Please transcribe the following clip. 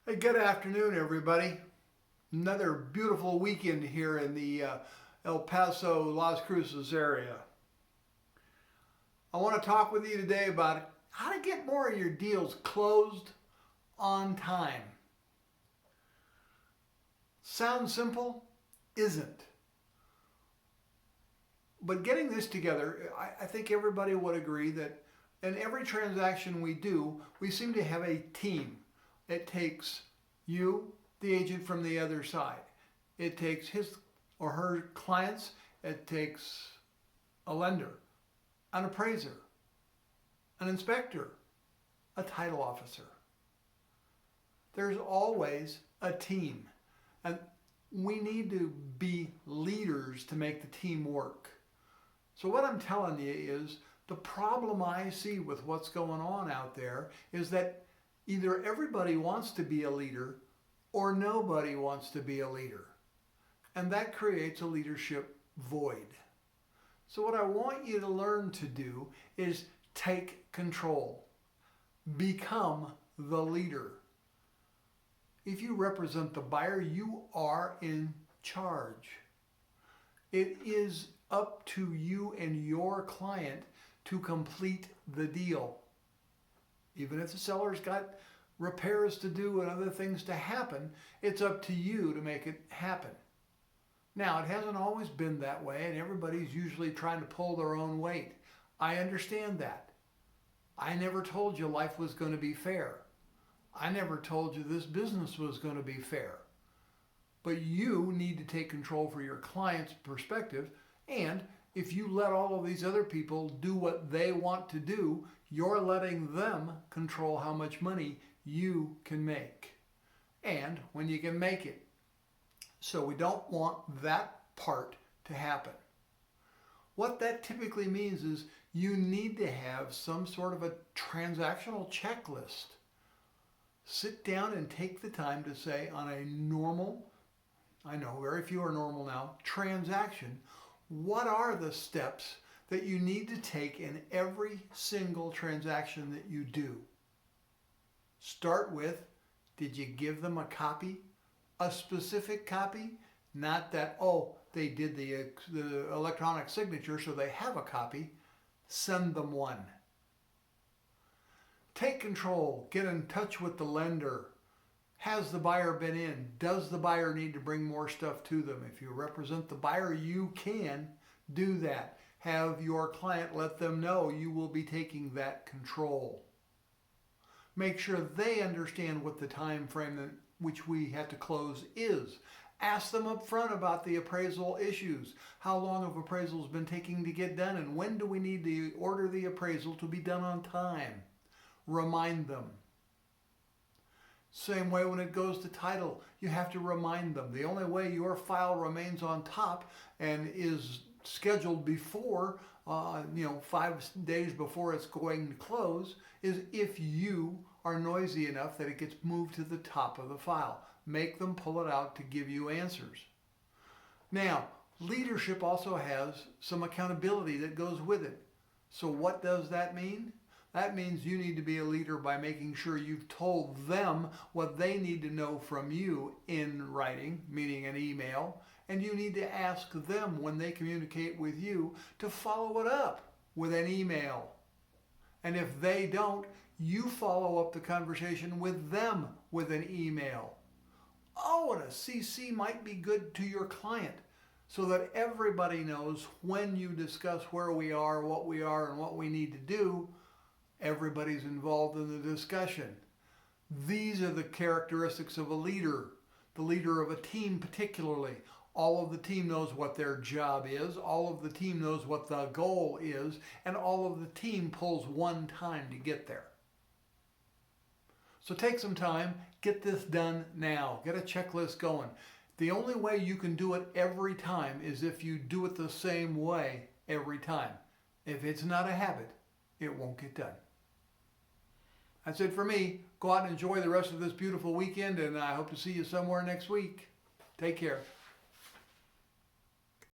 Hey, good afternoon, everybody. Another beautiful weekend here in the El Paso, Las Cruces area. I want to talk with you today about how to get more of your deals closed on time. Sounds simple? Isn't. But getting this together, I think everybody would agree that in every transaction we do, we seem to have a team. It takes you, the agent from the other side. It takes his or her clients. It takes a lender, an appraiser, an inspector, a title officer. There's always a team. And we need to be leaders to make the team work. So what I'm telling you is the problem I see with what's going on out there is that either everybody wants to be a leader or nobody wants to be a leader. And that creates a leadership void. So what I want you to learn to do is take control. Become the leader. If you represent the buyer, you are in charge. It is up to you and your client to complete the deal. Even if the seller's got repairs to do and other things to happen, it's up to you to make it happen. Now, it hasn't always been that way, and everybody's usually trying to pull their own weight. I understand that. I never told you life was going to be fair. I never told you this business was going to be fair. But you need to take control for your client's perspective, and if you let all of these other people do what they want to do, you're letting them control how much money you can make and when you can make it. So we don't want that part to happen. What that typically means is you need to have some sort of a transactional checklist. Sit down and take the time to say on a normal, I know very few are normal now, transaction, what are the steps that you need to take in every single transaction that you do? Start with, did you give them a copy? A specific copy? Not that, oh, they did the electronic signature so they have a copy. Send them one. Take control. Get in touch with the lender. Has the buyer been in? Does the buyer need to bring more stuff to them? If you represent the buyer, you can do that. Have your client let them know you will be taking that control. Make sure they understand what the time frame in which we have to close is. Ask them up front about the appraisal issues. How long have appraisals been taking to get done, and when do we need to order the appraisal to be done on time? Remind them. Same way when it goes to title, you have to remind them. The only way your file remains on top and is scheduled before, 5 days before it's going to close, is if you are noisy enough that it gets moved to the top of the file. Make them pull it out to give you answers. Now, leadership also has some accountability that goes with it. So what does that mean? That means you need to be a leader by making sure you've told them what they need to know from you in writing, meaning an email, and you need to ask them when they communicate with you to follow it up with an email. And if they don't, you follow up the conversation with them with an email. Oh, and a CC might be good to your client so that everybody knows when you discuss where we are, and what we need to do, everybody's involved in the discussion. These are the characteristics of a leader, the leader of a team particularly. All of the team knows what their job is, all of the team knows what the goal is, and all of the team pulls one time to get there. So take some time, get this done now, get a checklist going. The only way you can do it every time is if you do it the same way every time. If it's not a habit, it won't get done. That's it for me. Go out and enjoy the rest of this beautiful weekend, and I hope to see you somewhere next week. Take care.